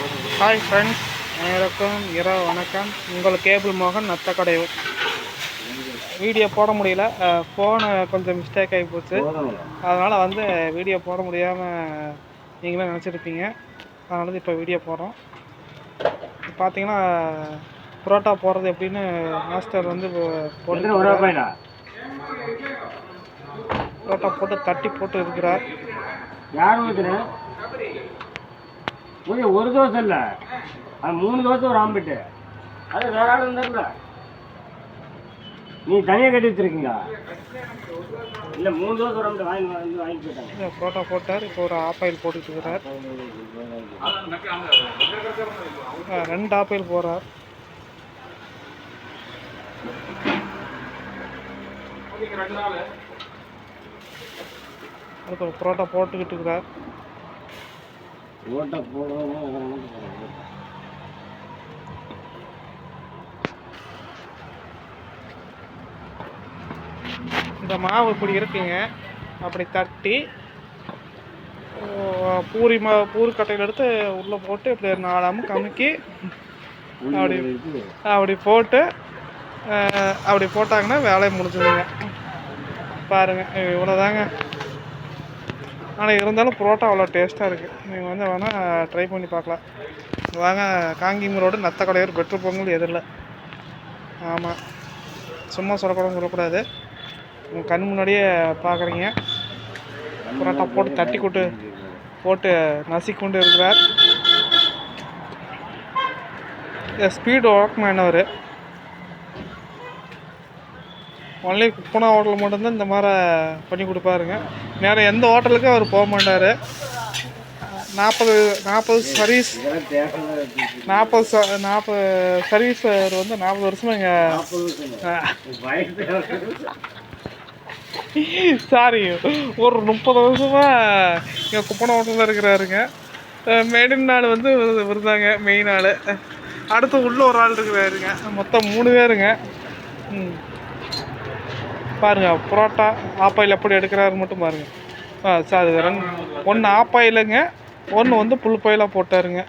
Hi friends, அனைவருக்கும் இரவு வணக்கம். உங்கள் கேபிள் மோகன் நத்தக்கடை. வீடியோ போட முடியல, ஃபோனு கொஞ்சம் மிஸ்டேக் ஆகி போச்சு. அதனால் வந்து வீடியோ போட முடியாமல் நீங்களே நினச்சிருப்பீங்க. அதனால இப்போ வீடியோ போடுறோம். பார்த்தீங்கன்னா புரோட்டா போடுறது எப்படின்னு மாஸ்டர் வந்து போட்டு புரோட்டா போட்டு தட்டி போட்டு இருக்கிறார். ஒரு தோசை இல்லை, அது 3 தோசை ஒரு ஆம்பிட்டு. அது வேற ஆள் இருந்தாருல, நீ தனியாக கட்டி வச்சிருக்கீங்க. இல்லை 3 தோசை ஒரு ஆம்பிட்டு வாங்கி போயிட்டாங்க. புரோட்டா போட்டார். இப்போ ஒரு ஆப்பாயில் போட்டுட்டு இருக்கிறார். 2 ஆப்பாயில் போடுறார். அடுத்து புரோட்டா போட்டுக்கிட்டு இருக்கிறார். இந்த மாவு இப்படி இருக்குங்க. அப்படி தட்டி பூரி கட்டையில் எடுத்து உள்ளே போட்டு இப்படி 4 கமுக்கி அப்படி போட்டு அப்படி போட்டாங்கன்னா வேலையை முடிஞ்சுதுங்க. பாருங்கள், இவ்வளோதாங்க. ஆனால் இருந்தாலும் புரோட்டா அவ்வளோ டேஸ்ட்டாக இருக்குது. நீங்கள் வந்து வேணால் ட்ரை பண்ணி பார்க்கலாம். வாங்க, காங்கியம் ரோடு நத்தக்கடையூர் பெட்ரோல் பொங்கல் எதிரில். ஆமாம், சும்மா சொல்லக்கூடாது. உங்கள் கண் முன்னாடியே பார்க்குறீங்க. புரோட்டா போட்டு தட்டி போட்டு நசிக்கொண்டு இருக்கிறார். ஸ்பீடு ஒர்க்மேனவர். ஒன்லி குப்பனா ஹோட்டல் மட்டும்தான் இந்த மாதிரி பண்ணி கொடுப்பாருங்க. வேறு எந்த ஹோட்டலுக்கும் அவர் போக மாட்டார். 40 சர்வீஸ் 40 சர்வீஸ் அவர் வந்து 40 வருஷமாக இங்கே சாரி ஒரு 30 வருஷமாக இங்கே குப்பனா ஹோட்டலில் இருக்கிறாருங்க. மெயின் நாள் வந்து வருதாங்க, மெயின் ஆள். அடுத்து உள்ள ஒரு ஆள் இருக்கிறாருங்க. மொத்தம் 3 பேருங்க. பாருங்கள், புரோட்டா ஆப்பாயில் எப்படி எடுக்கிறாரு மட்டும் பாருங்கள். சார், 1 ஆப்பாயிலுங்க, 1 வந்து புல் பாயிலாக போட்டாருங்க.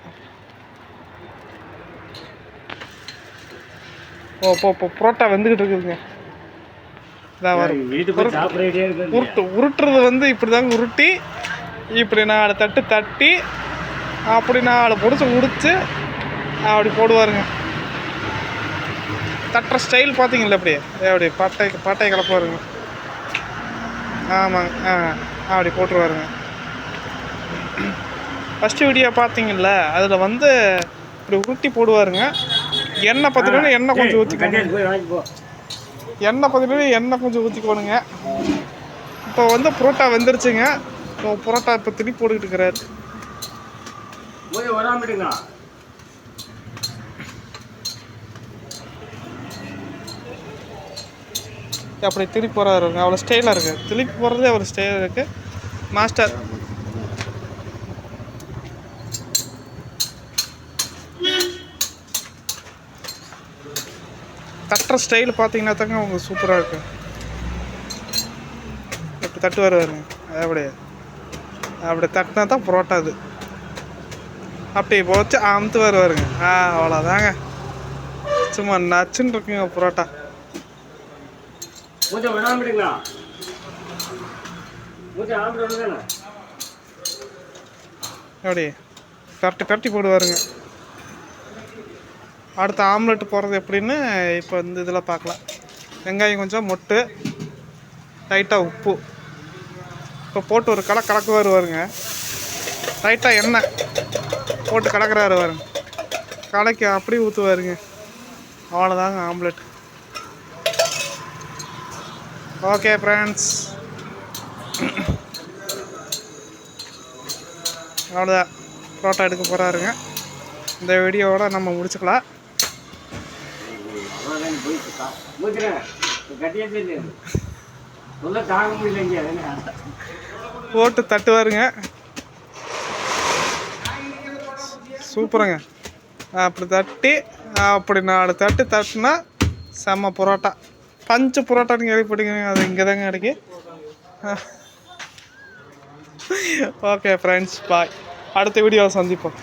இப்போ புரோட்டா வெந்துக்கிட்டு இருக்குதுங்க. உருட்டுறது வந்து இப்படி தாங்க உருட்டி இப்படி 4 தட்டு தட்டி அப்படி 4 பொடிச்சு முடிச்சு அப்படி போடுவாருங்க. தட்டுற ஸ்டைல் பார்த்தீங்களா? அப்படி பாட்டை கலப்பாருங்க. ஆமாங்க, அப்படி போட்டுருவாருங்க. ஃபஸ்ட்டு வீடியோ பார்த்தீங்களா, அதில் வந்து இப்படி உருட்டி போடுவாருங்க. எண்ணெய் பார்த்துட்டு எண்ணெய் கொஞ்சம் ஊற்றிக்கோங்க. எண்ணெய் கொஞ்சம் ஊற்றிக்கோணுங்க. இப்போ வந்து புரோட்டா வெந்துருச்சுங்க. இப்போ புரோட்டா இப்போ திருப்பி போட்டுக்கிட்டு இருக்கிறாரு. அப்படி திருப்பி போகிறாருங்க. அவ்வளோ ஸ்டைலாக இருக்குது. திருப்பி போகிறதே அவ்வளோ ஸ்டைலாக இருக்குது. மாஸ்டர் தட்டுற ஸ்டைல் பார்த்தீங்கன்னா தாங்க அவங்க சூப்பராக இருக்குது. இப்படி தட்டு வருவாருங்க. அப்படி தட்டினா தான் புரோட்டா. அது அப்படி போச்சு அமுத்து வருவாருங்க. அவ்வளோதாங்க. சும்மா நச்சுன்னு இருக்குங்க புரோட்டா. அப்படி கரட்டி போடுவாருங்க. அடுத்த ஆம்லெட் போடுறது எப்படின்னு இப்போ இந்த இதில் பார்க்கலாம். வெங்காயம் கொஞ்சம் மொட்டு, லைட்டாக உப்பு இப்போ போட்டு ஒரு கலக்கு வருவாருங்க. லைட்டாக எண்ணெய் போட்டு கலக்கிறாரு வருங்க. கலக்கி அப்படி ஊற்றுவாருங்க. அவ்வளோதாங்க ஆம்லெட். ஓகே ஃப்ரெண்ட்ஸ், அவ்வளோதான். புரோட்டா எடுக்க போகிறாருங்க. இந்த வீடியோவோட நம்ம முடிச்சுக்கலாம். போட்டு தட்டுவாருங்க. சூப்பருங்க. அப்படி தட்டி அப்படி 4 தட்டு தட்டுனா செம்ம புரோட்டா. பஞ்சு புரோட்டான்னு கேள்விப்பட்டீங்க, அது இங்கே தாங்க கிடைக்கு. ஓகே ஃப்ரெண்ட்ஸ், பாய். அடுத்த வீடியோவை சந்திப்போம்.